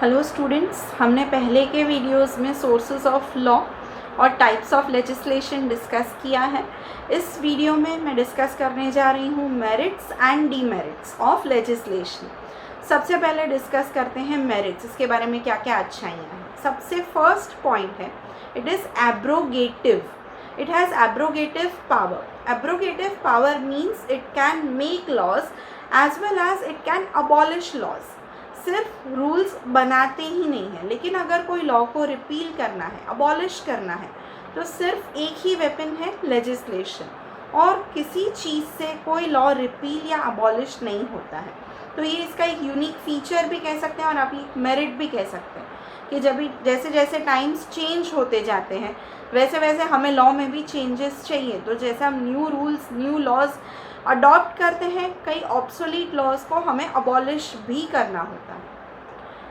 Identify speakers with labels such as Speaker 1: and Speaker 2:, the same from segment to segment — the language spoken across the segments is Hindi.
Speaker 1: हेलो स्टूडेंट्स, हमने पहले के वीडियोस में सोर्सेस ऑफ लॉ और टाइप्स ऑफ लेजिस्लेशन डिस्कस किया है। इस वीडियो में मैं डिस्कस करने जा रही हूँ merits and demerits of legislation. सबसे पहले डिस्कस करते हैं मेरिट्स, इसके बारे में क्या क्या अच्छाइयाँ हैं। सबसे फर्स्ट पॉइंट है, it is abrogative. It has abrogative power. Abrogative power means it can make laws as well as it can abolish laws. सिर्फ रूल्स बनाते ही नहीं है, लेकिन अगर कोई लॉ को रिपील करना है, अबॉलिश करना है, तो सिर्फ एक ही वेपन है, लेजिस्लेशन। और किसी चीज़ से कोई लॉ रिपील या अबॉलिश नहीं होता है। तो ये इसका एक यूनिक फीचर भी कह सकते हैं और आप एक मेरिट भी कह सकते हैं कि जब भी जैसे जैसे टाइम्स चेंज होते जाते हैं वैसे वैसे हमें लॉ में भी चेंजेस चाहिए। तो जैसे हम new rules, new laws adopt करते हैं, कई ऑब्सोलीट लॉज को हमें अबॉलिश भी करना होता है।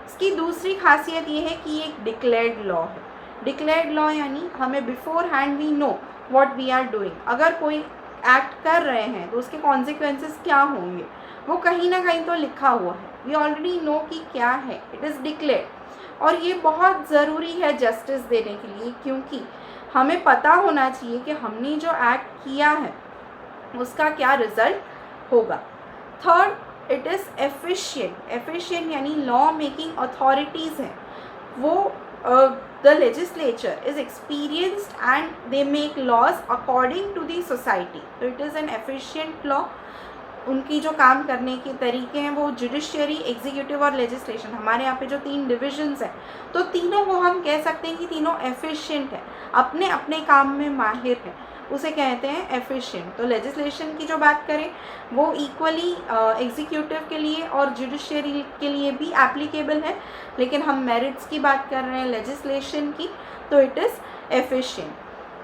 Speaker 1: इसकी दूसरी खासियत ये है कि ये एक डिक्लेयर्ड लॉ है। डिक्लेयर्ड लॉ यानी हमें beforehand we know what we are doing. अगर कोई एक्ट कर रहे हैं तो उसके कॉन्सिक्वेंसेस क्या होंगे, वो कहीं ना कहीं तो लिखा हुआ है। वी ऑलरेडी नो कि क्या है, इट इज़ डिक्लेयर्ड। और ये बहुत ज़रूरी है जस्टिस देने के लिए, क्योंकि हमें पता होना चाहिए कि हमने जो एक्ट किया है उसका क्या रिजल्ट होगा। Third, it is efficient. Efficient यानी लॉ मेकिंग अथॉरिटीज़ हैं वो the legislature is experienced and they make laws according to the society. तो it is an efficient law. उनकी जो काम करने के तरीके हैं वो जुडिशियरी, एग्जीक्यूटिव और लेजिस्लेशन, हमारे यहाँ पे जो 3 डिविजन्स हैं, तो तीनों को हम कह सकते हैं कि तीनों एफिशिएंट है, अपने अपने काम में माहिर है, उसे कहते हैं एफिशिएंट। तो लेजिस्लेशन की जो बात करें वो इक्वली एग्जीक्यूटिव के लिए और जुडिशियरी के लिए भी एप्लीकेबल है, लेकिन हम मेरिट्स की बात कर रहे हैं लेजिस्लेशन की, तो इट इज़ एफिशिएंट।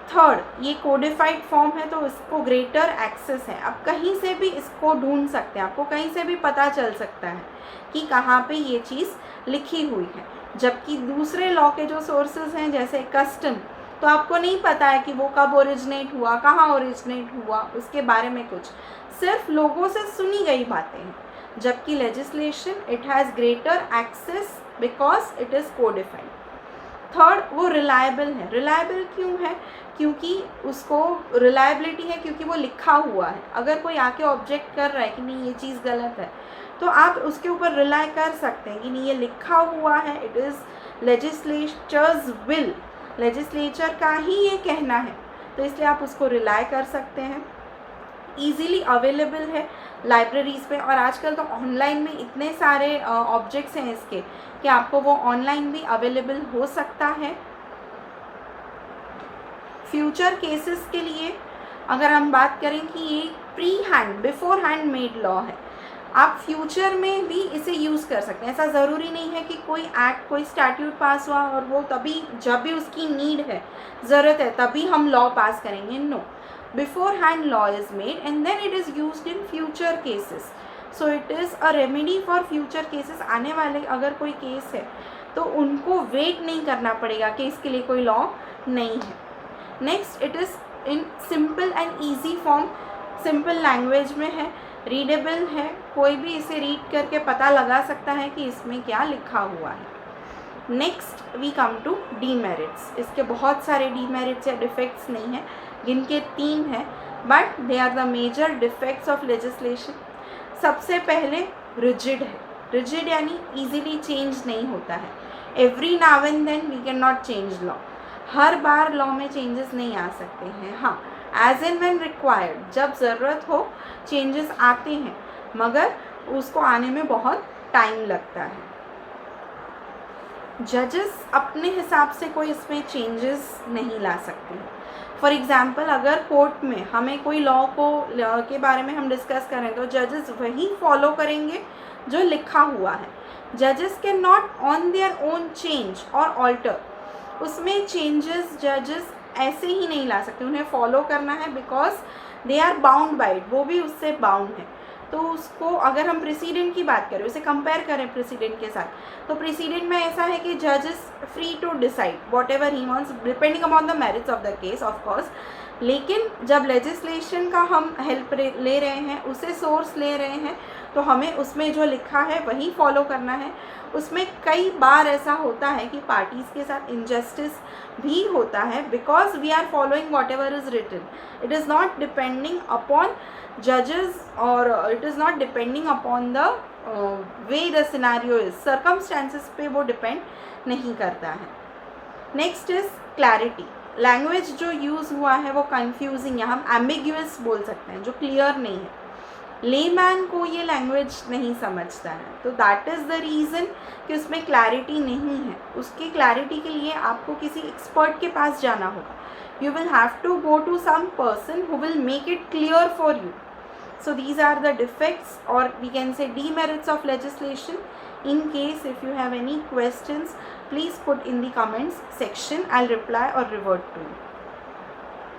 Speaker 1: थर्ड, ये कोडिफाइड फॉर्म है तो इसको ग्रेटर एक्सेस है। आप कहीं से भी इसको ढूंढ सकते हैं, आपको कहीं से भी पता चल सकता है कि कहाँ पे ये चीज़ लिखी हुई है। जबकि दूसरे लॉ के जो सोर्सेज हैं जैसे कस्टम, तो आपको नहीं पता है कि वो कब ओरिजिनेट हुआ, कहाँ ओरिजिनेट हुआ, उसके बारे में कुछ, सिर्फ लोगों से सुनी गई बातें हैं। जबकि legislation, it has greater access because it is codified. Third, वो रिलायबल है। रिलायबल क्यों है? क्योंकि उसको रिलायबिलिटी है क्योंकि वो लिखा हुआ है। अगर कोई आके ऑब्जेक्ट कर रहा है कि नहीं ये चीज़ गलत है, तो आप उसके ऊपर रिलाई कर सकते हैं कि नहीं ये लिखा हुआ है, it is legislatures will, legislature का ही ये कहना है, तो इसलिए आप उसको रिलाई कर सकते हैं। ईज़िली अवेलेबल है लाइब्रेरीज़ पे, और आजकल तो ऑनलाइन में इतने सारे ऑब्जेक्ट्स हैं इसके कि आपको वो ऑनलाइन भी अवेलेबल हो सकता है। फ्यूचर केसेस के लिए अगर हम बात करें कि ये pre hand, before hand made law है, आप फ्यूचर में भी इसे यूज़ कर सकते हैं। ऐसा ज़रूरी नहीं है कि कोई एक्ट, कोई स्टैट्यूट पास हुआ और वो तभी, जब भी उसकी नीड है, ज़रूरत है, तभी हम लॉ पास करेंगे। No, beforehand law is made and then it is used in future cases. So it is a remedy for future cases. आने वाले अगर कोई केस है तो उनको वेट नहीं करना पड़ेगा कि इसके लिए कोई लॉ नहीं है। Next, it is in simple and easy form, simple language में है, रीडेबल है, कोई भी इसे रीड करके पता लगा सकता है कि इसमें क्या लिखा हुआ है। Next we come to demerits. इसके बहुत सारे डीमेरिट्स या डिफेक्ट्स नहीं हैं, जिनके 3 हैं, but they are the major defects of legislation. सबसे पहले रिजिड है। रिजिड यानी इजीली चेंज नहीं होता है। Every now and then we can not change law. हर बार लॉ में चेंजेस नहीं आ सकते हैं। हाँ, एज एंड व्हेन रिक्वायर्ड, जब ज़रूरत हो चेंजेस आते हैं, मगर उसको आने में बहुत टाइम लगता है। जजेस अपने हिसाब से कोई इसमें चेंजेस नहीं ला सकते हैं। फॉर एग्ज़ाम्पल, अगर कोर्ट में हमें कोई लॉ के बारे में हम डिस्कस करें तो जजेस वही फॉलो करेंगे जो लिखा हुआ है। जजेस can not on their own change और ऑल्टर। उसमें चेंजेस जजेस ऐसे ही नहीं ला सकते, उन्हें फॉलो करना है because they are bound by it, वो भी उससे बाउंड है। तो उसको, अगर हम प्रेसिडेंट की बात करें, उसे कंपेयर करें प्रेसिडेंट के साथ, तो प्रेसिडेंट में ऐसा है कि जज is free to decide whatever he wants depending upon the merits of the case of course, लेकिन जब लेजिस्लेशन का हम हेल्प ले रहे हैं, उसे सोर्स ले रहे हैं, तो हमें उसमें जो लिखा है वही फॉलो करना है। उसमें कई बार ऐसा होता है कि पार्टीज़ के साथ इनजस्टिस भी होता है, because we are following whatever is written. It is not depending upon जजेस और it is not depending upon the way the scenario is, circumstances पे वो डिपेंड नहीं करता है। Next is clarity. लैंग्वेज जो यूज़ हुआ है वो कंफ्यूजिंग या हम एम्बिग्यूअस बोल सकते हैं, जो क्लियर नहीं है। लेमैन को ये लैंग्वेज नहीं समझता है, तो दैट इज़ द रीज़न कि उसमें क्लैरिटी नहीं है। उसकी क्लैरिटी के लिए आपको किसी एक्सपर्ट के पास जाना होगा। You will have to go to some person who will make it clear for you. So these are the defects, or we can say demerits of legislation. In case if you have any questions, please put in the comments section. I'll reply or revert to you.